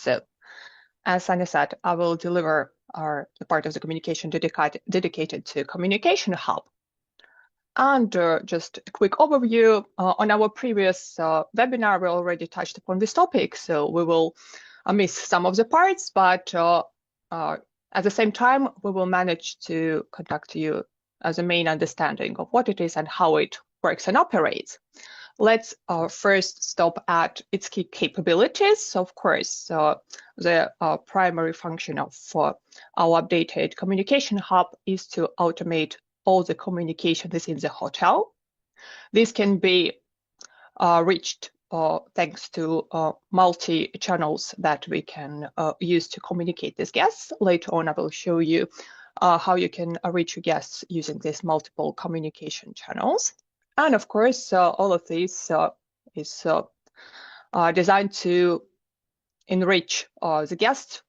So, as Sanya said, I will deliver the part of the communication dedicated to Communication Hub. And just a quick overview, on our previous webinar, we already touched upon this topic, so we will miss some of the parts, but at the same time, we will manage to conduct you as a main understanding of what it is and how it works and operates. Let's first stop at its key capabilities. So, of course, the primary function of our updated Communication Hub is to automate all the communication within the hotel. This can be reached thanks to multi-channels that we can use to communicate with guests. Later on, I will show you how you can reach your guests using these multiple communication channels. And of course, all of this is designed to enrich the guest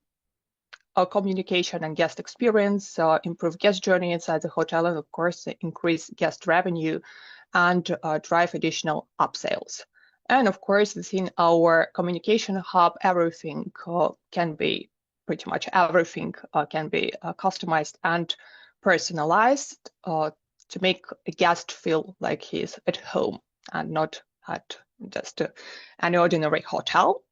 communication and guest experience, improve guest journey inside the hotel, and of course, increase guest revenue and drive additional upsales. And of course, within our Communication Hub, everything can be, pretty much everything can be customized and personalized to make a guest feel like he's at home and not at just an ordinary hotel.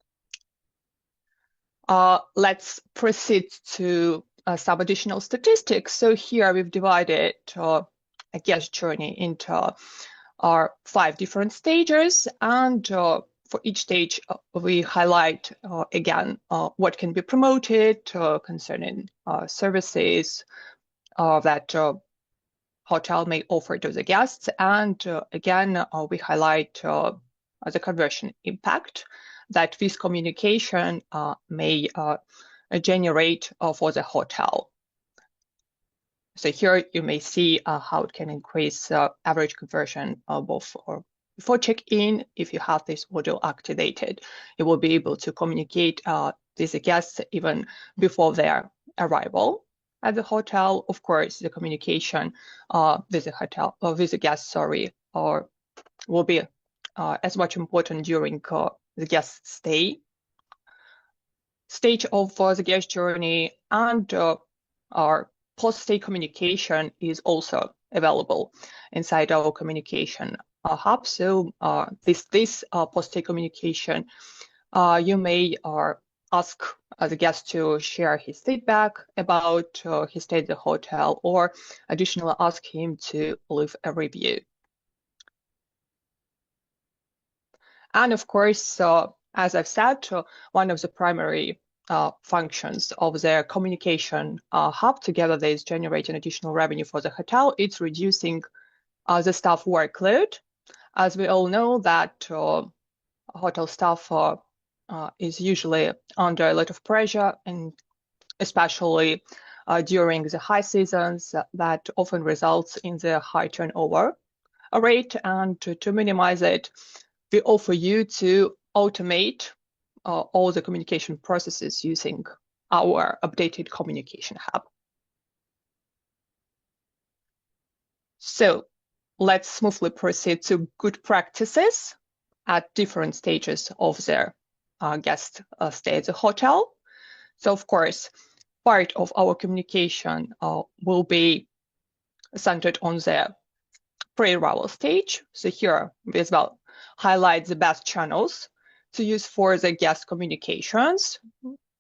Let's proceed to some additional statistics. So here we've divided a guest journey into our 5 different stages, and for each stage we highlight again what can be promoted concerning services that hotel may offer to the guests, and again we highlight the conversion impact that this communication may generate for the hotel. So here you may see how it can increase average conversion both before check-in. If you have this module activated, you will be able to communicate with the guests even before their arrival at the hotel. Of course, the communication with the hotel or with the guests, will be as much important during the guest stage of the guest journey, and our post-stay communication is also available inside our Communication Hub. So this post-stay communication, you may ask the guest to share his feedback about his stay at the hotel, or additionally ask him to leave a review. And of course, as I've said, one of the primary functions of the Communication Hub, together with generating additional revenue for the hotel, it's reducing the staff workload. As we all know that hotel staff is usually under a lot of pressure, and especially during the high seasons, that often results in the high turnover rate. And to minimize it, we offer you to automate all the communication processes using our updated Communication Hub. So let's smoothly proceed to good practices at different stages of their guest stay at the hotel. So of course, part of our communication will be centered on the pre-arrival stage. So here we as well highlight the best channels to use for the guest communications.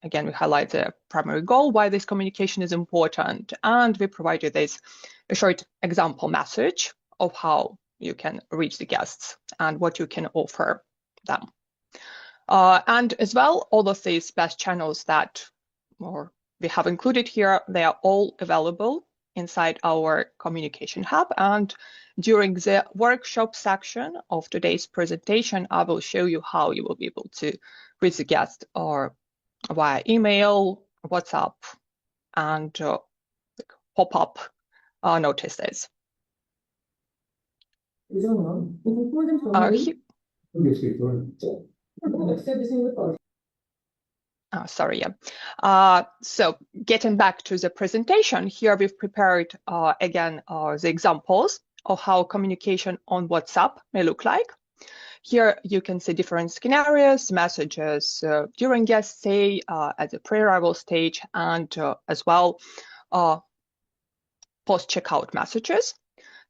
Again, we highlight the primary goal, why this communication is important, and we provide you this a short example message of how you can reach the guests and what you can offer them. And as well, all of these best channels that we have included here, they are all available inside our Communication Hub. And during the workshop section of today's presentation, I will show you how you will be able to reach the guest or via email, WhatsApp, and pop-up notices. So getting back to the presentation, here we've prepared again the examples of how communication on WhatsApp may look like. Here you can see different scenarios, messages during guest stay, at the pre-arrival stage, and as well post-checkout messages.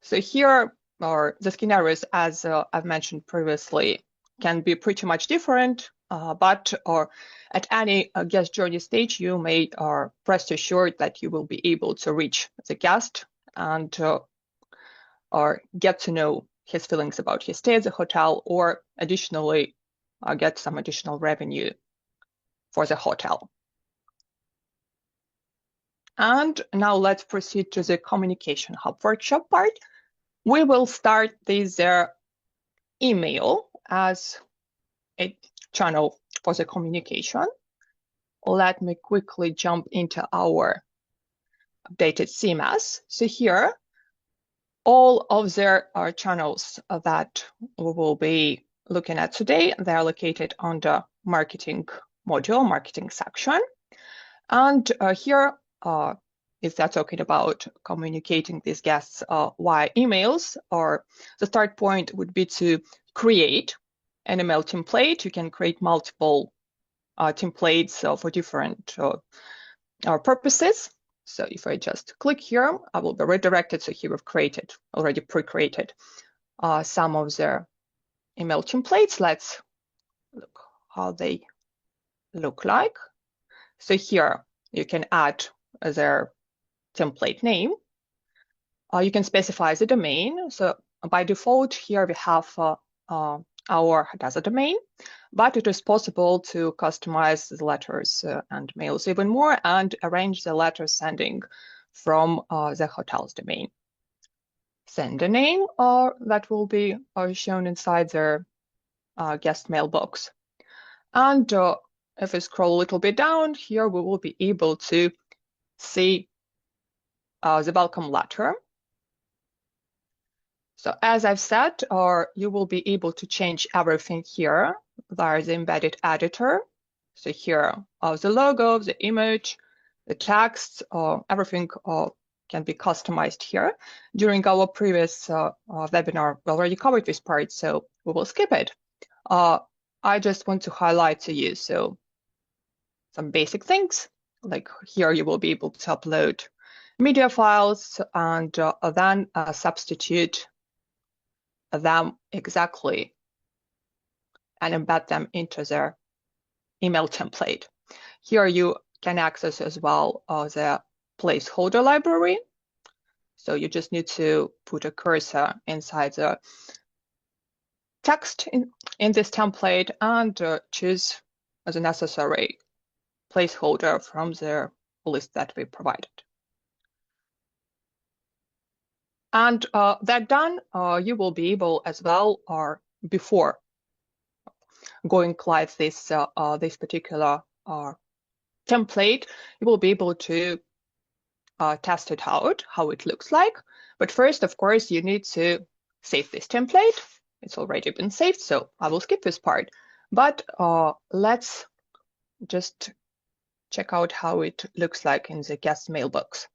So here are the scenarios, as I've mentioned previously, can be pretty much different, but at any guest journey stage, you may rest assured that you will be able to reach the guest and or get to know his feelings about his stay at the hotel, or additionally get some additional revenue for the hotel. And now let's proceed to the Communication Hub workshop part. We will start this email as a channel for the communication. Let me quickly jump into our updated CMS. So here, all of their channels that we will be looking at today, they are located under marketing module, marketing section. And here, if they're talking about communicating these guests via emails, or the start point would be to create an email template. You can create multiple templates for different purposes. So if I just click here, I will be redirected. So here we've created, already pre-created some of their email templates. Let's look how they look like. So here you can add their template name. You can specify the domain. So by default, here we have our Hoteza domain, but it is possible to customize the letters and mails even more and arrange the letter sending from the hotel's domain. Sender name that will be shown inside their guest mailbox. And if we scroll a little bit down here, we will be able to see the welcome letter. So as I've said, you will be able to change everything here via the embedded editor. So here, the logo, the image, the text, everything can be customized here. During our previous webinar, we already covered this part, so we will skip it. I just want to highlight to you some basic things, like here you will be able to upload media files and then substitute them exactly and embed them into their email template. Here you can access as well the placeholder library. So you just need to put a cursor inside the text in this template and choose the necessary placeholder from the list that we provided. And that done, you will be able as well, or before going live this particular template, you will be able to test it out, how it looks like. But first, of course, you need to save this template. It's already been saved, so I will skip this part. But let's just check out how it looks like in the guest mailbox.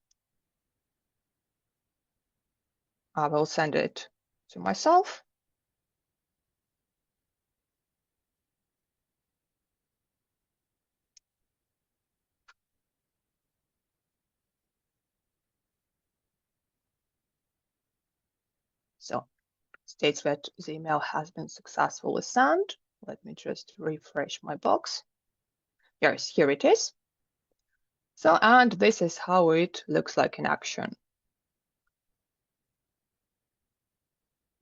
I will send it to myself. So states that the email has been successfully sent. Let me just refresh my box. Yes, here it is. So, and this is how it looks like in action.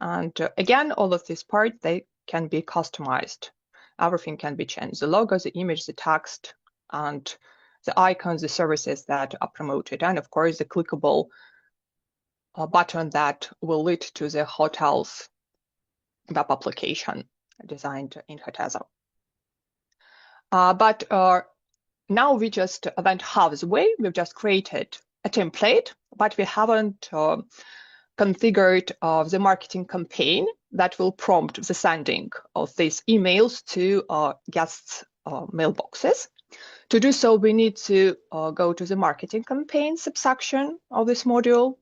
And again, all of these parts, they can be customized. Everything can be changed. The logo, the image, the text, and the icons, the services that are promoted, and of course, the clickable button that will lead to the hotel's web application designed in Hoteza. But now we just went halfway. We've just created a template, but we haven't configured the marketing campaign that will prompt the sending of these emails to guests' mailboxes. To do so, we need to go to the marketing campaign subsection of this module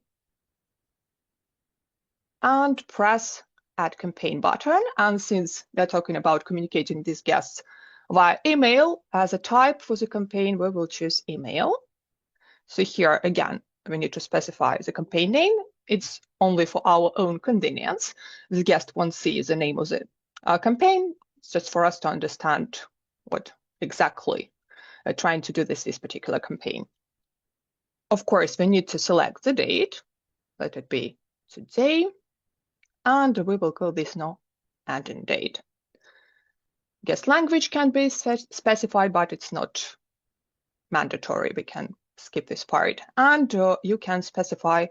and press Add Campaign button. And since they're talking about communicating these guests via email as a type for the campaign, we will choose email. So here again, we need to specify the campaign name. It's only for our own convenience. The guest won't see the name of the campaign. It's just for us to understand what exactly trying to do this particular campaign. Of course, we need to select the date. Let it be today. And we will call this no end date. Guest language can be specified, but it's not mandatory. We can skip this part. And you can specify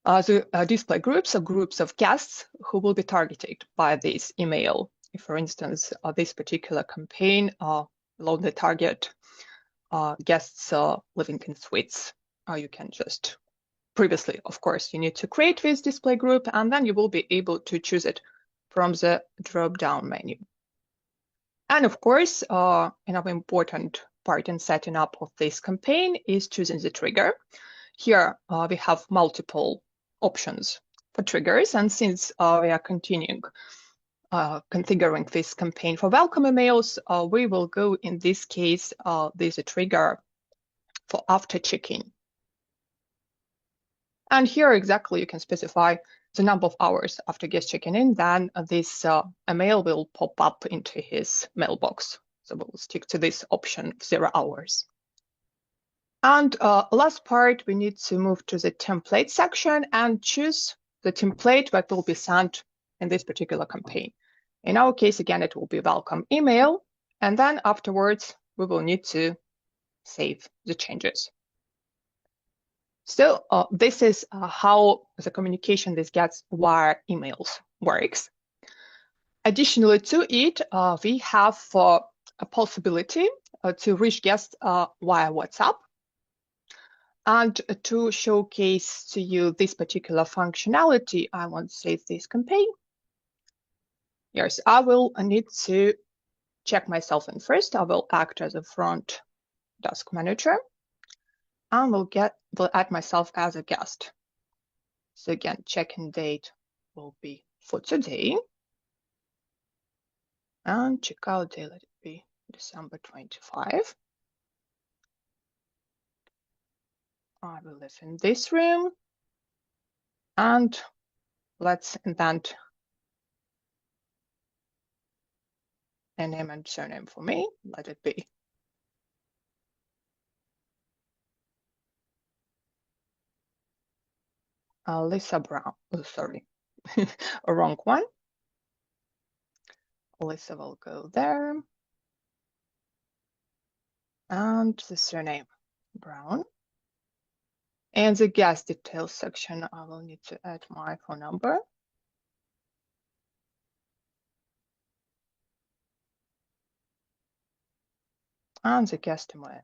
the display groups or groups of guests who will be targeted by this email. If, for instance, this particular campaign will only target guests living in suites, you can just previously, of course, you need to create this display group, and then you will be able to choose it from the drop-down menu. And of course, another important part in setting up of this campaign is choosing the trigger. Here we have multiple options for triggers, and since we are continuing configuring this campaign for welcome emails, we will go in this case, there's a trigger for after check-in. And here exactly you can specify the number of hours after guest checking in, then this email will pop up into his mailbox. So we'll stick to this option, 0 hours. And last part, we need to move to the template section and choose the template that will be sent in this particular campaign. In our case, again, it will be welcome email. And then afterwards, we will need to save the changes. So this is how the communication this gets via emails works. Additionally to it, we have a possibility to reach guests via WhatsApp. And to showcase to you this particular functionality, I want to save this campaign. Yes, I will need to check myself in first. I will act as a front desk manager. And will add myself as a guest. So again, check-in date will be for today. And checkout day, let it be December 25. I will live in this room. And let's invent a name and surname for me. Let it be Lisa Brown. Oh, sorry, a wrong one. Lisa will go there. And the surname, Brown. And the guest details section, I will need to add my phone number. And the guest email.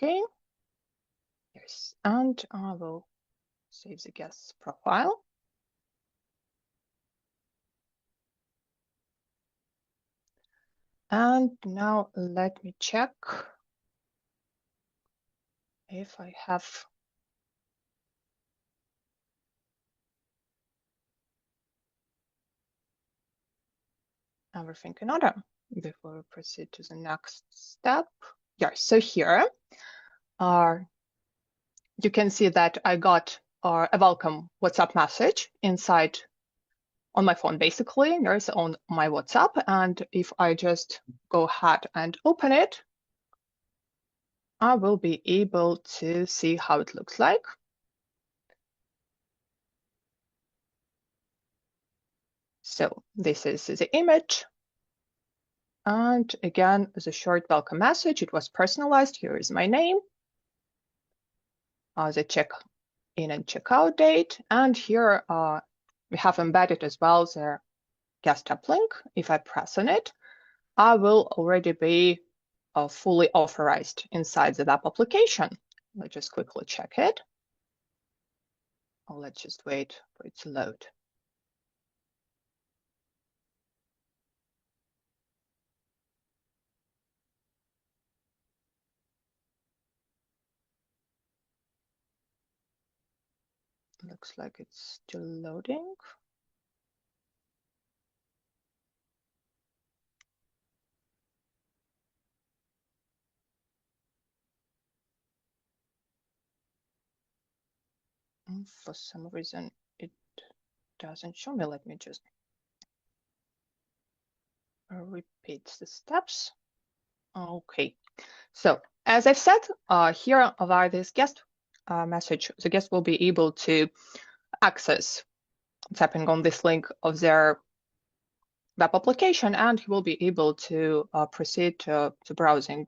Okay. Yes, and I will save the guest's profile. And now let me check if I have everything in order before we proceed to the next step. Yes, so here you can see that I got a welcome WhatsApp message inside on my phone, basically. There's on my WhatsApp. And if I just go ahead and open it, I will be able to see how it looks like. So this is the image. And again, the short welcome message. It was personalized. Here is my name. The check-in and check-out date. And here we have embedded as well the guest app link. If I press on it, I will already be fully authorized inside the web application. Let's just quickly check it. Let's just wait for it to load. Looks like it's still loading. For some reason, it doesn't show me. Let me just repeat the steps. Okay, so as I've said, here via this guest message, the guest will be able to access tapping on this link of their web application, and he will be able to proceed to browsing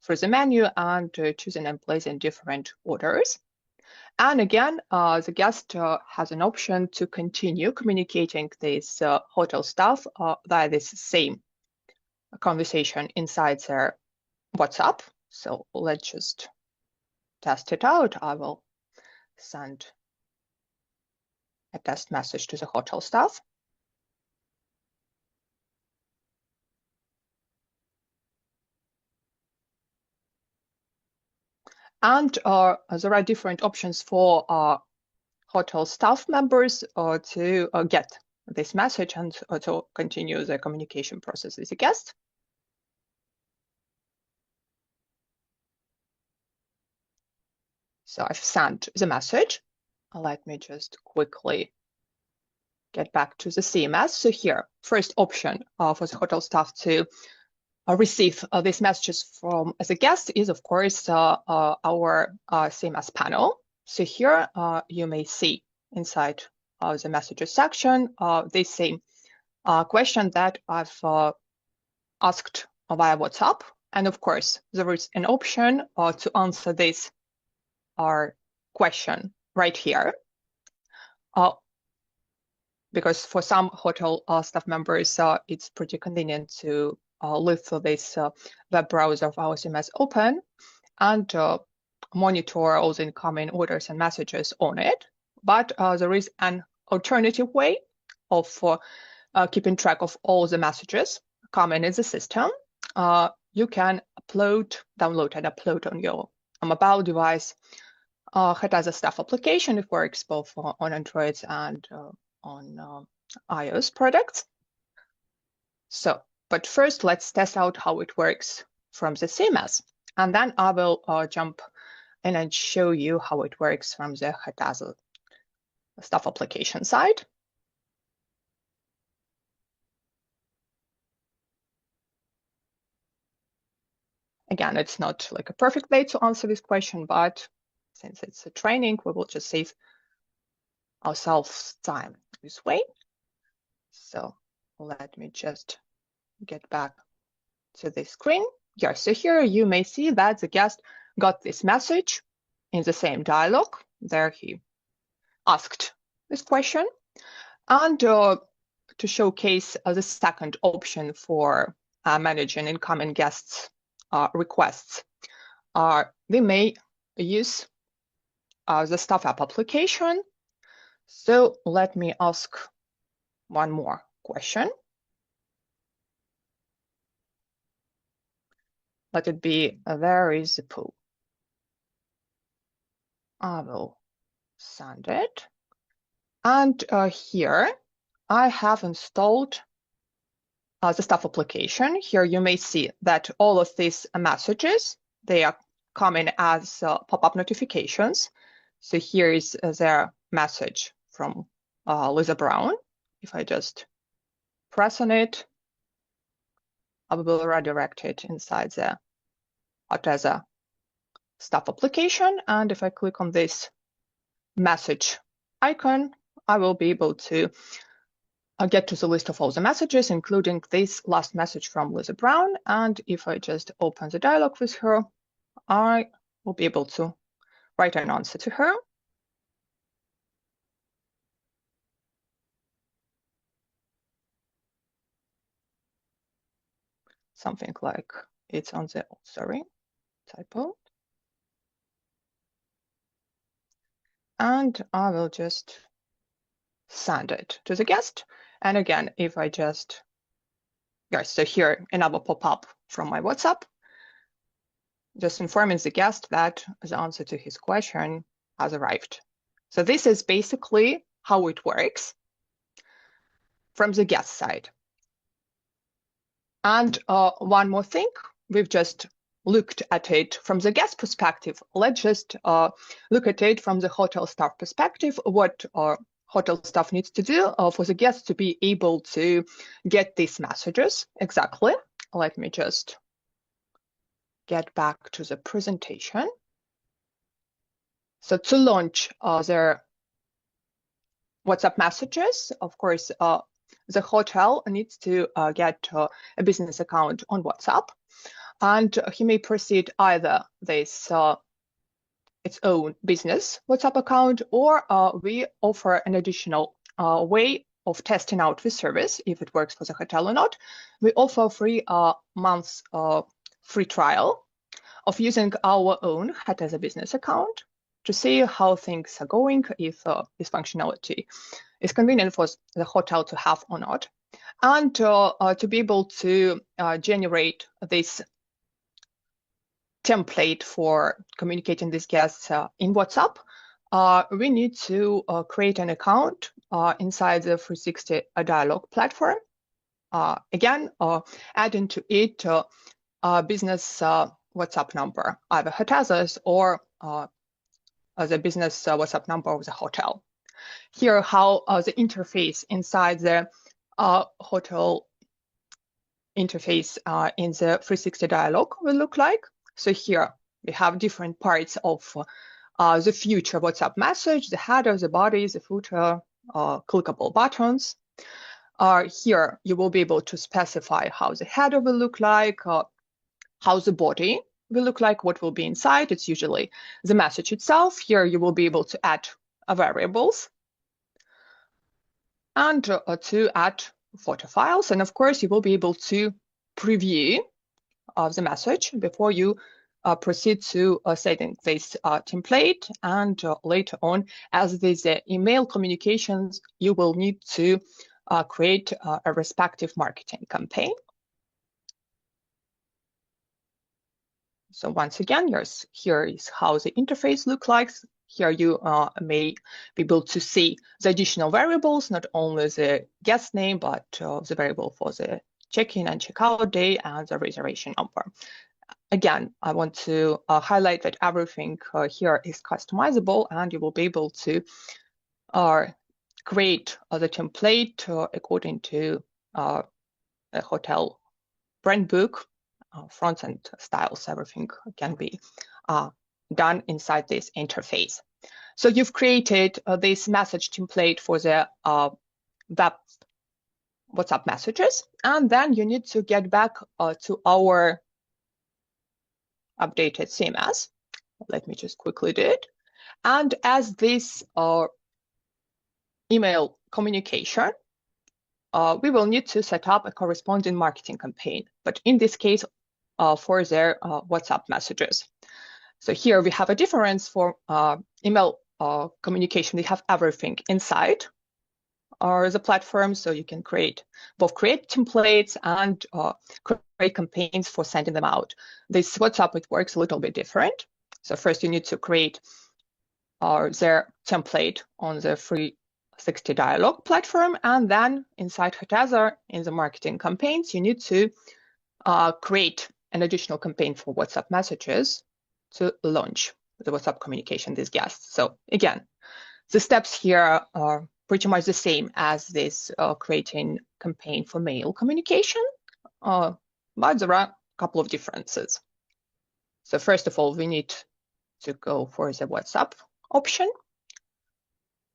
through the menu and choosing and placing different orders. And again, the guest has an option to continue communicating this hotel staff via this same conversation inside their WhatsApp. So let's just test it out. I will send a test message to the hotel staff. And there are different options for hotel staff members to get this message and to continue the communication process with the guest. So I've sent the message. Let me just quickly get back to the CMS. So here, first option for the hotel staff to receive these messages from as a guest is, of course, our CMS panel. So here you may see inside the messages section this same question that I've asked via WhatsApp. And of course, there is an option to answer this question right here. Because for some hotel staff members, it's pretty convenient to leave this web browser of our CMS open and monitor all the incoming orders and messages on it. But there is an alternative way of keeping track of all the messages coming in the system. You can download and upload on your mobile device Hoteza staff application. It works both on Android and on iOS products. So, but first let's test out how it works from the CMS. And then I will jump in and show you how it works from the Hoteza staff application side. Again, it's not like a perfect way to answer this question, but since it's a training, we will just save ourselves time this way. So let me just get back to the screen. Yeah, so here you may see that the guest got this message in the same dialogue. There he asked this question. And to showcase the second option for managing incoming guests' requests, they may use the staff app application. So let me ask one more question. Let it be, where is the pool? I will send it. And here I have installed the staff application. Here you may see that all of these messages, they are coming as pop-up notifications. So here is their message from Lisa Brown. If I just press on it, I will redirect it inside the Hoteza staff application. And if I click on this message icon, I will be able to get to the list of all the messages, including this last message from Lisa Brown. And if I just open the dialog with her, I will be able to write an answer to her. Something like it's on the, sorry, typo. And I will just send it to the guest. And again, if I just, yes, so here another pop-up from my WhatsApp, just informing the guest that the answer to his question has arrived. So this is basically how it works from the guest side. And one more thing, we've just looked at it from the guest perspective. Let's just look at it from the hotel staff perspective, what hotel staff needs to do for the guests to be able to get these messages exactly. Let me just get back to the presentation. So to launch their WhatsApp messages, of course, the hotel needs to get a business account on WhatsApp, and he may proceed either this its own business WhatsApp account, or we offer an additional way of testing out the service, if it works for the hotel or not. We offer 3 months free trial of using our own Hoteza business account to see how things are going, if this functionality is convenient for the hotel to have or not, and to be able to generate this template for communicating these guests in WhatsApp. We need to create an account inside the 360 dialog platform. Again, adding to it a business WhatsApp number, either Hoteza's or the business WhatsApp number of the hotel. Here, how the interface inside the hotel interface in the 360 dialog will look like. So here we have different parts of the future WhatsApp message, the header, the body, the footer, clickable buttons. Here you will be able to specify how the header will look like, how the body will look like, what will be inside. It's usually the message itself. Here you will be able to add variables and to add photo files. And of course, you will be able to preview the message before you proceed to setting this template. And later on, as these email communications, you will need to create a respective marketing campaign. So once again, here is how the interface looks like. Here you may be able to see the additional variables, not only the guest name, but the variable for the check-in and check-out day and the reservation number. Again, I want to highlight that everything here is customizable, and you will be able to create the template according to a hotel brand book, fonts and styles. Everything can be done inside this interface. So you've created this message template for the web WhatsApp messages, and then you need to get back to our updated CMS. Let me just quickly do it. And as this email communication, we will need to set up a corresponding marketing campaign, but in this case, for their WhatsApp messages. So here we have a difference for email communication. We have everything inside the platform, so you can create templates and create campaigns for sending them out. This WhatsApp, it works a little bit different. So first you need to create their template on the 360 dialog platform, and then inside Hoteza, in the marketing campaigns, you need to create an additional campaign for WhatsApp messages to launch the WhatsApp communication these guests. So again, the steps here are pretty much the same as this creating campaign for mail communication, but there are a couple of differences. So first of all, we need to go for the WhatsApp option.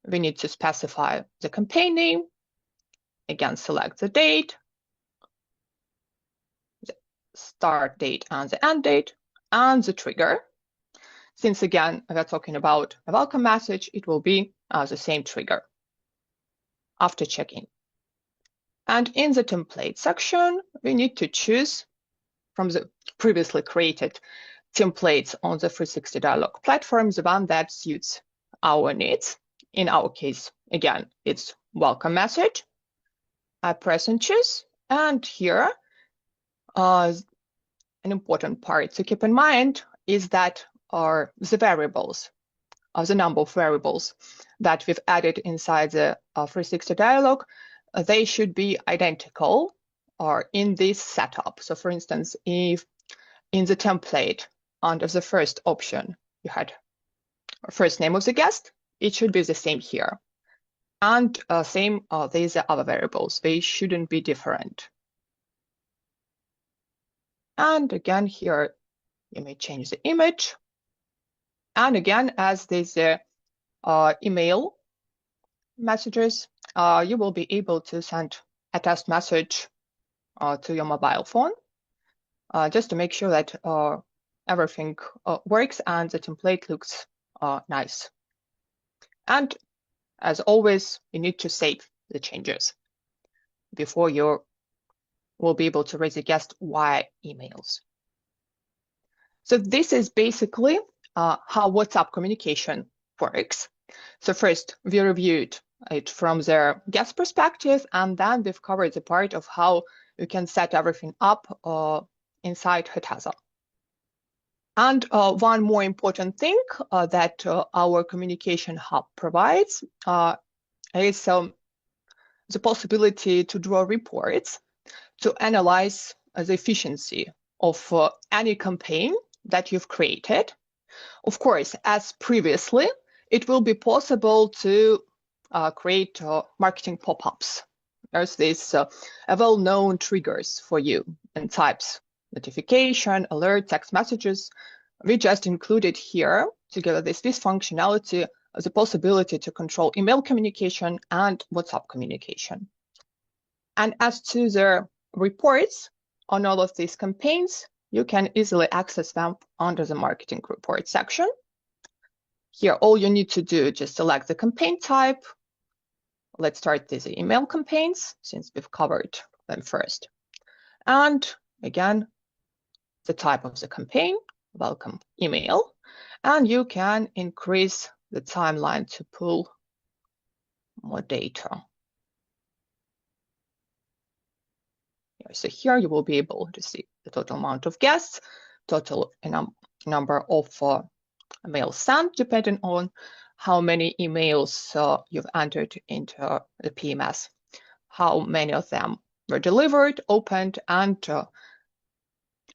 We need to specify the campaign name. Again, select the date, the start date and the end date, and the trigger. Since again, we're talking about a welcome message, it will be the same trigger after check-in. And in the template section, we need to choose from the previously created templates on the 360 dialog platform, the one that suits our needs. In our case, again, it's welcome message. I press and choose. And here, an important part to keep in mind is that the variables the number of variables that we've added inside the 360 dialog, they should be identical or in this setup. So for instance, if in the template under the first option you had first name of the guest, it should be the same here. And same, these are other variables. They shouldn't be different. And again, here you may change the image. And again, as these email messages, you will be able to send a test message to your mobile phone, just to make sure that everything works and the template looks nice. And as always, you need to save the changes before you will be able to raise a guest via emails. So this is basically how WhatsApp communication works. So first, we reviewed it from the guest perspective, and then we've covered the part of how you can set everything up inside Hoteza. And one more important thing that our Communication Hub provides is the possibility to draw reports to analyze the efficiency of any campaign that you've created. Of course, as previously, it will be possible to create marketing pop-ups. There's this well-known triggers for you and types: notification, alert, text messages. We just included here, together with this functionality, the possibility to control email communication and WhatsApp communication. And as to the reports on all of these campaigns, you can easily access them under the marketing report section. Here, all you need to do is just select the campaign type. Let's start with the email campaigns, since we've covered them first. And again, the type of the campaign, welcome email, and you can increase the timeline to pull more data. So here you will be able to see the total amount of guests, total number of emails sent, depending on how many emails you've entered into the PMS, how many of them were delivered, opened, and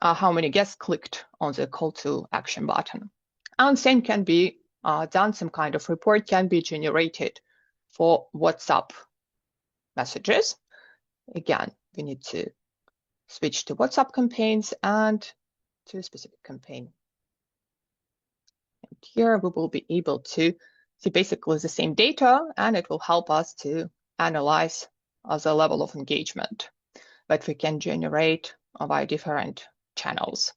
how many guests clicked on the call to action button. And same can be done, some kind of report can be generated for WhatsApp messages. Again, we need to switch to WhatsApp campaigns and to a specific campaign. And here we will be able to see basically the same data, and it will help us to analyze the level of engagement that we can generate via different channels.